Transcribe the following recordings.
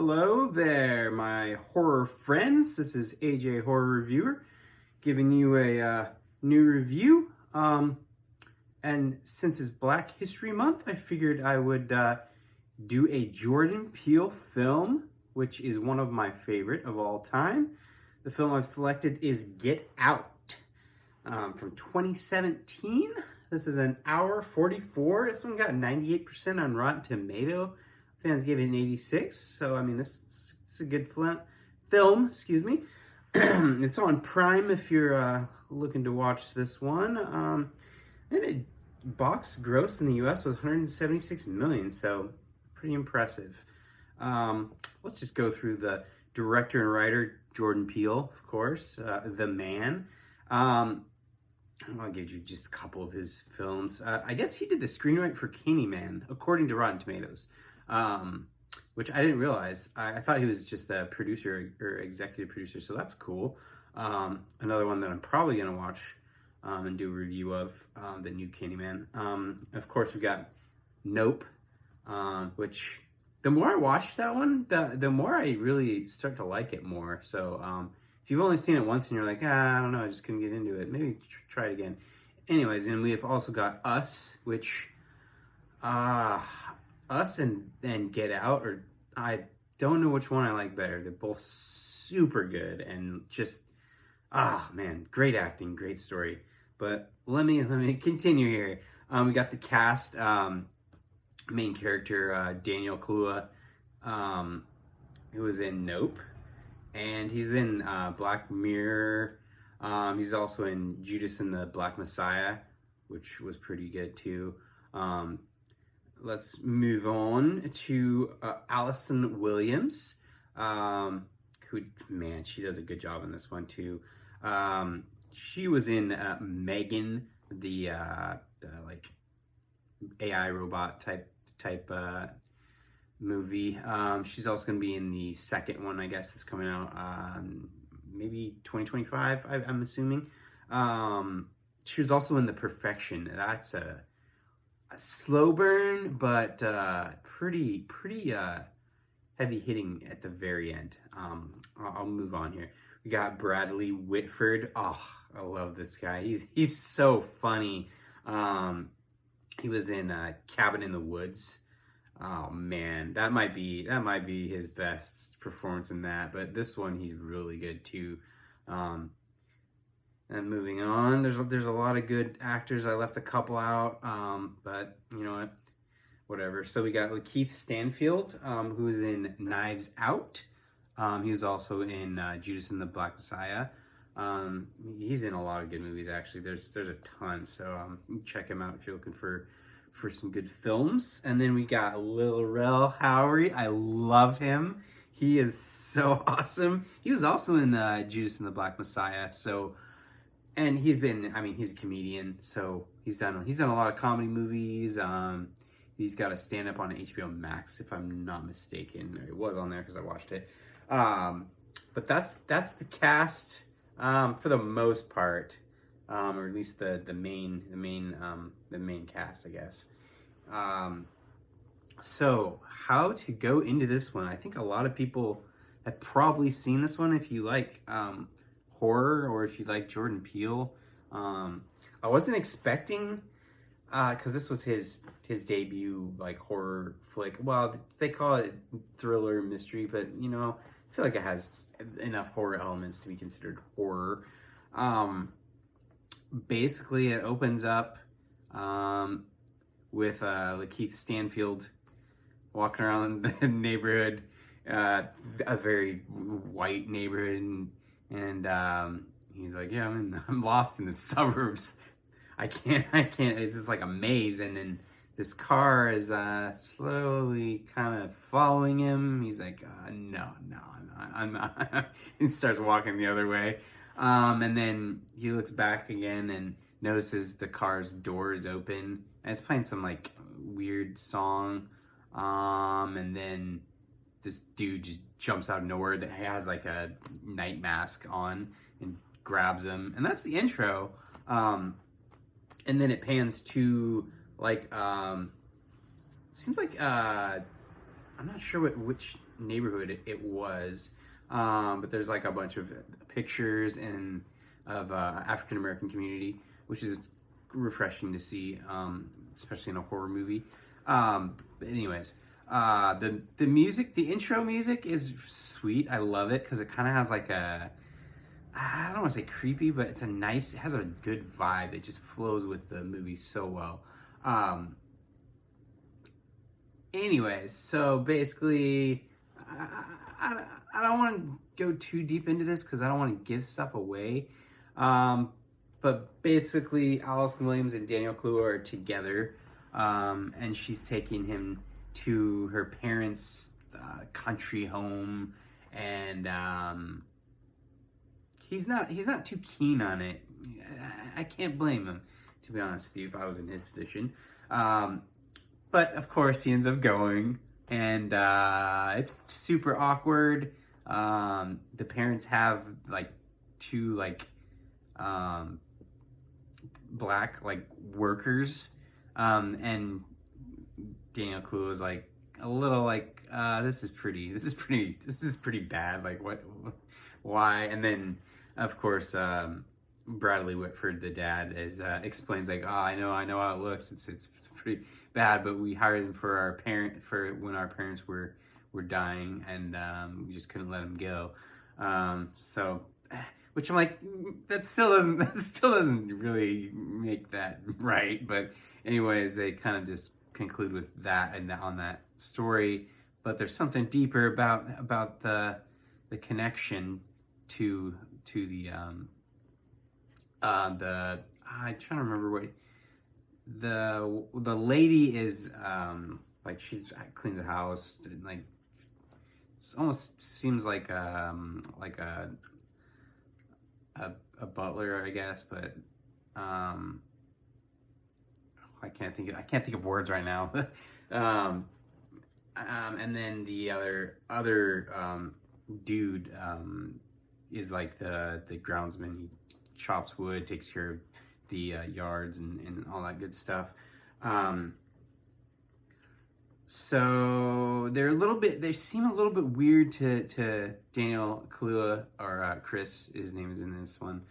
Hello there, my horror friends. This is AJ Horror Reviewer giving you a new review. And since it's Black History Month, I figured I would do a Jordan Peele film, which is one of my favorite of all time. The film I've selected is Get Out from 2017. This is an hour 44. This one got 98% on Rotten Tomato. Fans gave it an 86, so I mean, this is a good film. Excuse me. It's on Prime if you're looking to watch this one. And it box gross in the U.S. was 176 million, so pretty impressive. Let's just go through the director and writer, Jordan Peele, of course, the man. I'll give you just a couple of his films. I guess he did the screenwriter for Candyman, according to Rotten Tomatoes. Which I didn't realize. I thought he was just a producer or executive producer, so that's cool. Another one that I'm probably going to watch and do a review of, the new Candyman. Of course, we've got Nope, which the more I watch that one, the more I really start to like it more. So if you've only seen it once and you're like, I don't know, I just couldn't get into it, maybe try it again. Anyways, and we have also got Us, which... Us and Get Out, or I don't know which one I like better. They're both super good and just man, great acting, great story. But let me continue here. We got the cast, main character Daniel Kaluuya, who was in Nope, and he's in Black Mirror. He's also in Judas and the Black Messiah, which was pretty good too. Let's move on to Allison Williams, who, man, she does a good job in this one too. She was in Megan, the like AI robot type movie. She's also going to be in the second one, I guess, that's coming out maybe 2025. I'm assuming. She was also in The Perfection. That's a slow burn, but pretty heavy hitting at the very end. I'll move on here. We got Bradley Whitford. Oh, I love this guy. He's so funny. He was in Cabin in the Woods. Oh man, that might be his best performance in that. But this one, he's really good too. And moving on, there's a lot of good actors. I left a couple out, but you know what, whatever. So we got Lakeith Stanfield, who is in Knives Out. He was also in Judas and the Black Messiah. He's in a lot of good movies, actually. There's a ton, so check him out if you're looking for some good films. And then we got Lil Rel Howery. I love him. He is so awesome. He was also in Judas and the Black Messiah, so... And he's a comedian, so he's done a lot of comedy movies. He's got a stand-up on HBO Max, if I'm not mistaken. It was on there because I watched it. But that's the cast for the most part, or at least the main cast, I guess. So how to go into this one? I think a lot of people have probably seen this one if you like horror, or if you like Jordan Peele. I wasn't expecting, because this was his debut like horror flick. Well, they call it thriller mystery, but you know, I feel like it has enough horror elements to be considered horror. Basically, it opens up with Lakeith Stanfield walking around the neighborhood, a very white neighborhood, and he's like, yeah, I'm lost in the suburbs. I can't. It's just like a maze, and then this car is slowly kind of following him. He's like, no, I'm not. And starts walking the other way. And then he looks back again and notices the car's door is open, and it's playing some like weird song. And then this dude just jumps out of nowhere that has like a night mask on and grabs him, and that's the intro. And then it pans to like seems like I'm not sure which neighborhood it was. But there's like a bunch of pictures and of African American community, which is refreshing to see, especially in a horror movie. But anyways, the music, the intro music is sweet. I love it because it kind of has like a, I don't want to say creepy, but it's a nice, it has a good vibe. It just flows with the movie so well. Anyways, so basically, I don't want to go too deep into this because I don't want to give stuff away. But basically, Allison Williams and Daniel Kaluuya are together, and she's taking him to her parents' country home, and he's not too keen on it. I can't blame him, to be honest with you, if I was in his position. But of course, he ends up going, and it's super awkward. The parents have like two black workers, and Daniel Kaluuya is like a little like this is pretty bad. Like what, why? And then of course Bradley Whitford, the dad, explains like, oh, I know how it looks. It's pretty bad, but we hired him for when our parents were dying, and we just couldn't let him go. So, which I'm like, that still doesn't really make that right. But anyways, they kind of just conclude with that and on that story. But there's something deeper about the connection to the I'm trying to remember what the lady is, like she cleans the house, and like it almost seems like a butler, I guess, but I can't think of words right now. And then the other dude is like the groundsman. He chops wood, takes care of the yards and all that good stuff. So they seem a little bit weird to Daniel Kaluuya, or Chris, his name is in this one.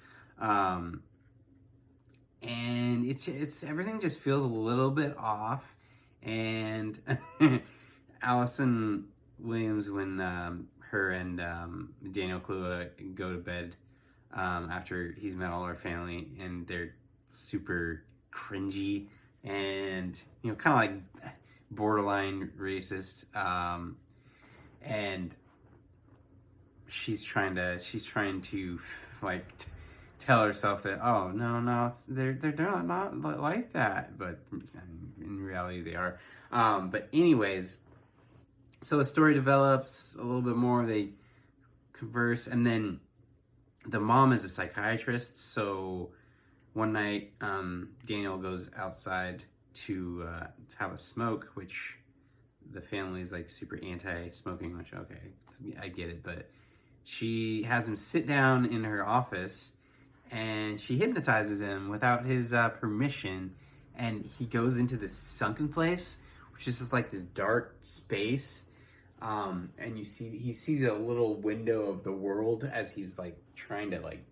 And it's everything just feels a little bit off. And Allison Williams, when her and Daniel Kaluuya go to bed after he's met all her family, and they're super cringy and kind of like borderline racist, and she's trying to like tell herself that, oh no, they're not like that, but I mean, in reality they are. But anyways, so the story develops a little bit more. They converse, and then the mom is a psychiatrist. So one night, Daniel goes outside to have a smoke, which the family is like super anti-smoking, which, okay, I get it, but she has him sit down in her office, and she hypnotizes him without his permission, and he goes into this sunken place, which is just like this dark space, and he sees a little window of the world as he's like trying to like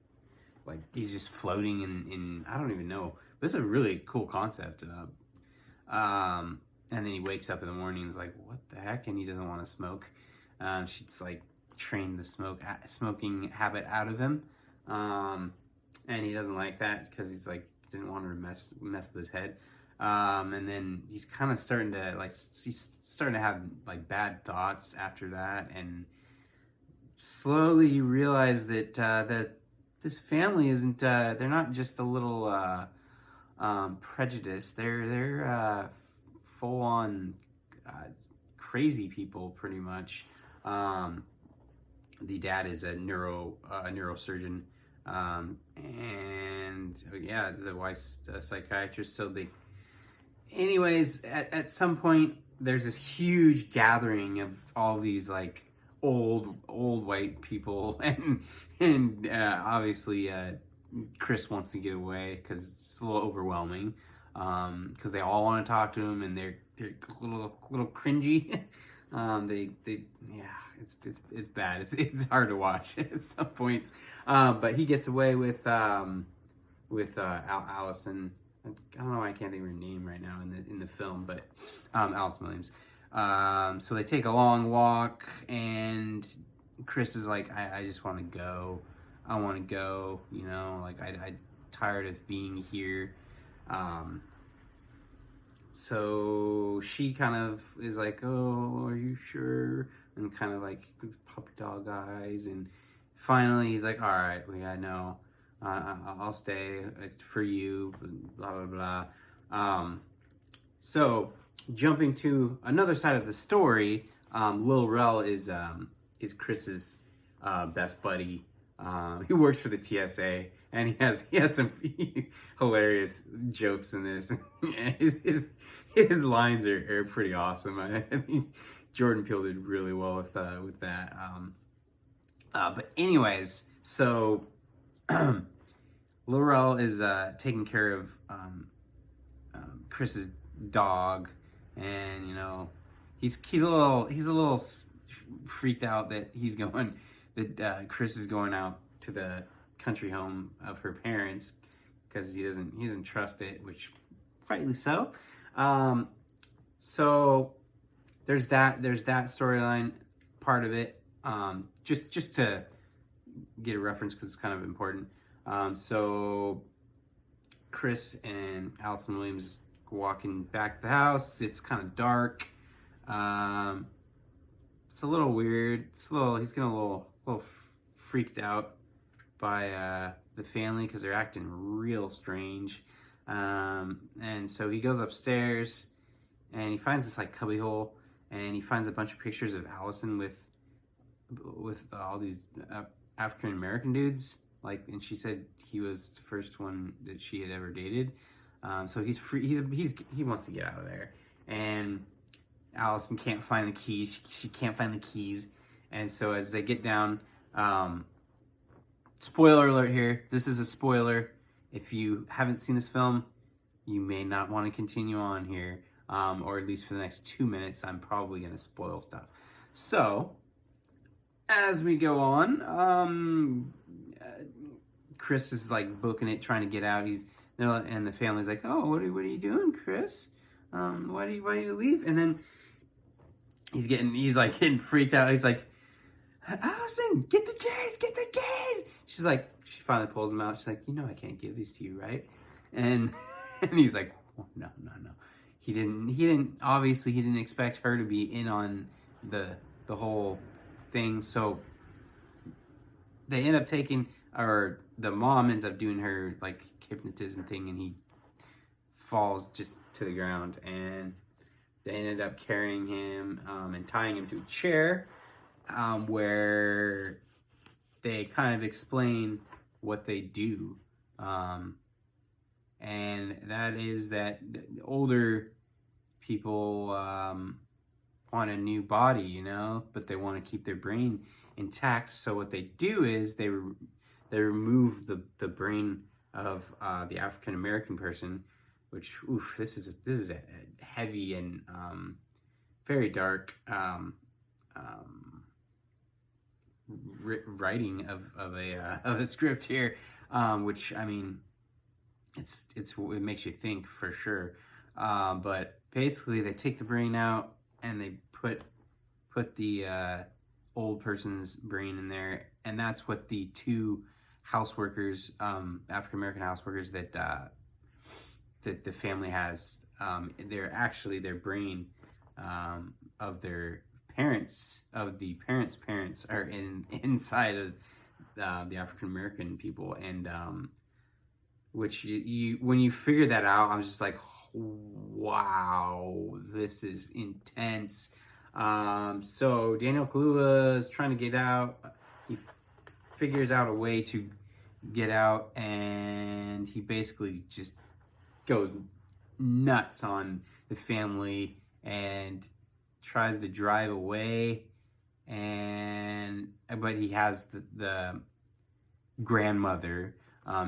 he's just floating in I don't even know, but it's a really cool concept. And then he wakes up in the morning and is like, what the heck? And he doesn't want to smoke. She's like trained the smoking habit out of him. And he doesn't like that because he's like, didn't want her to mess with his head. And then he's kind of starting to have like bad thoughts after that. And slowly you realize that, that this family isn't, they're not just a little, prejudiced. They're full on crazy people, pretty much. The dad is a neurosurgeon, and yeah, the wife's a psychiatrist. So anyways, at some point, there's this huge gathering of all these like old white people, and obviously Chris wants to get away because it's a little overwhelming, because they all want to talk to him, and they're a little cringy. Yeah, it's bad. It's hard to watch at some points. But he gets away with Allison. I don't know why I can't think of her name right now in the film, but Allison Williams. So they take a long walk, and Chris is like, I just want to go. I want to go. You know, like I tired of being here. Um, so she kind of is like, "Oh, are you sure?" And kind of like puppy dog eyes. And finally, he's like, "All right, I know. I'll stay for you." Blah blah blah. So jumping to another side of the story, Lil Rel is Chris's best buddy. He works for the TSA, and he has some hilarious jokes in this. His lines are pretty awesome. I think Jordan Peele did really well with that. But anyways, so Lil Rel is taking care of Chris's dog, and you know he's a little freaked out that Chris is going out to the country home of her parents because he doesn't trust it, which rightly so. So there's that storyline part of it. Just to get a reference because it's kind of important. So Chris and Allison Williams walking back to the house. It's kind of dark. It's a little weird. He's getting a little freaked out by the family because they're acting real strange. And so he goes upstairs and he finds this like cubbyhole, and he finds a bunch of pictures of Allison with all these African American dudes. Like, and she said he was the first one that she had ever dated. So he's free. He wants to get out of there, and Allison can't find the keys. She can't find the keys, and so as they get down, spoiler alert here. This is a spoiler. If you haven't seen this film, you may not want to continue on here, or at least for the next 2 minutes. I'm probably going to spoil stuff. So as we go on, Chris is like booking it, trying to get out. And the family's like, "Oh, what are you doing, Chris? Why do you leave?" And then he's getting freaked out. He's like, "Allison, get the keys. She finally pulls them out. She's like, "You know I can't give these to you, right?" And and he's like, oh, no. He didn't expect her to be in on the whole thing. So they end up the mom ends up doing her like hypnotism thing, and he falls just to the ground, and they ended up carrying him and tying him to a chair, where they kind of explain what they do, and that is that older people want a new body, you know, but they want to keep their brain intact. So what they do is they remove the brain of the African American person, which this is a heavy and very dark writing of a script here, which I mean, it makes you think for sure. But basically, they take the brain out and they put the old person's brain in there, and that's what the two houseworkers, African American houseworkers that the family has. They're actually their brain of their parents, of the parents are inside of the African American people, and which you when you figure that out, I'm just like, wow, this is intense. So Daniel Kaluuya is trying to get out. He figures out a way to get out, and he basically just goes nuts on the family and tries to drive away, but he has the grandmother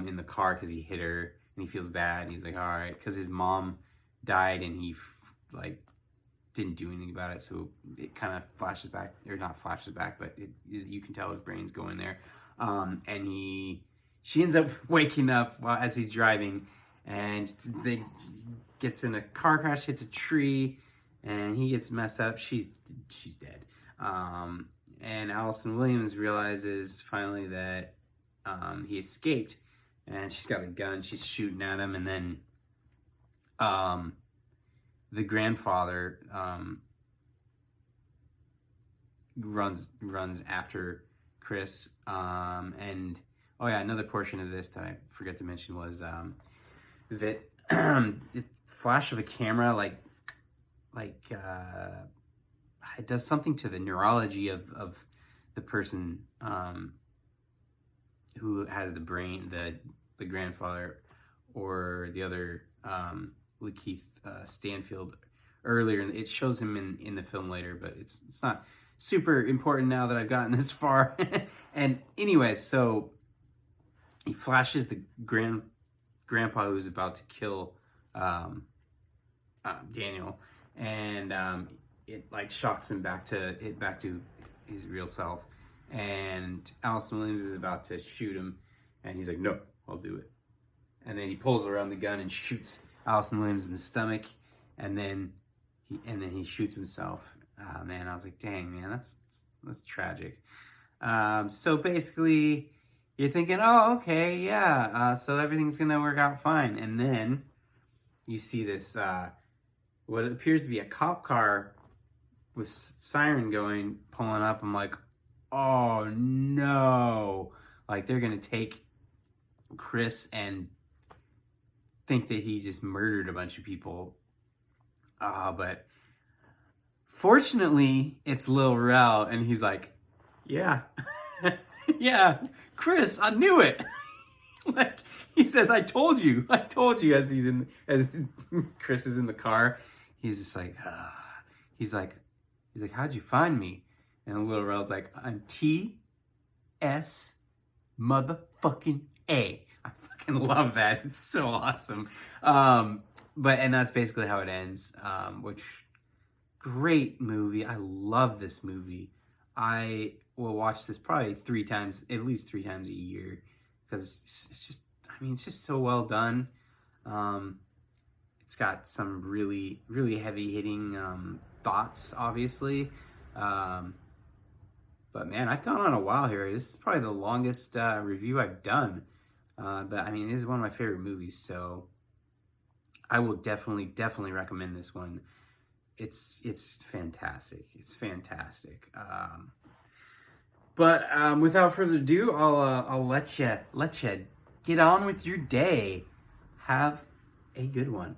in the car because he hit her, and he feels bad, and he's like, all right, because his mom died, and he like didn't do anything about it. So it kind of flashes back, or not flashes back, but you can tell his brain's going there. And she ends up waking up as he's driving, and they gets in a car crash, hits a tree, and he gets messed up. She's dead. And Allison Williams realizes finally that he escaped, and she's got a gun. She's shooting at him, and then the grandfather runs after Chris. And oh yeah, another portion of this that I forgot to mention was that the flash of a camera, like it does something to the neurology of the person who has the brain, the grandfather, or the other Lakeith Stanfield earlier. It shows him in the film later, but it's not super important now that I've gotten this far. And anyway, so he flashes the grandpa who's about to kill Daniel, and it like shocks him back to his real self. And Allison Williams is about to shoot him, and he's like, "No, I'll do it." And then he pulls around the gun and shoots Allison Williams in the stomach, and then he shoots himself. Man, I was like, "Dang, man, that's tragic." So basically, you're thinking, "Oh, okay, yeah, so everything's gonna work out fine," and then you see this what appears to be a cop car with siren going, pulling up. I'm like, oh no, like they're gonna take Chris and think that he just murdered a bunch of people. But fortunately it's Lil Rel, and he's like, yeah, yeah, Chris, I knew it. Like he says, I told you, as Chris is in the car. He's just like, he's like, how'd you find me? And Lil Rel's like, I'm T.S. motherfucking A. I fucking love that. It's so awesome. And that's basically how it ends. Which, great movie. I love this movie. I will watch this probably at least three times a year, because it's just so well done. It's got some really, really heavy hitting thoughts, obviously. But man, I've gone on a while here. This is probably the longest review I've done. But I mean, this is one of my favorite movies, so I will definitely recommend this one. It's fantastic. It's fantastic. But without further ado, I'll let you get on with your day. Have a good one.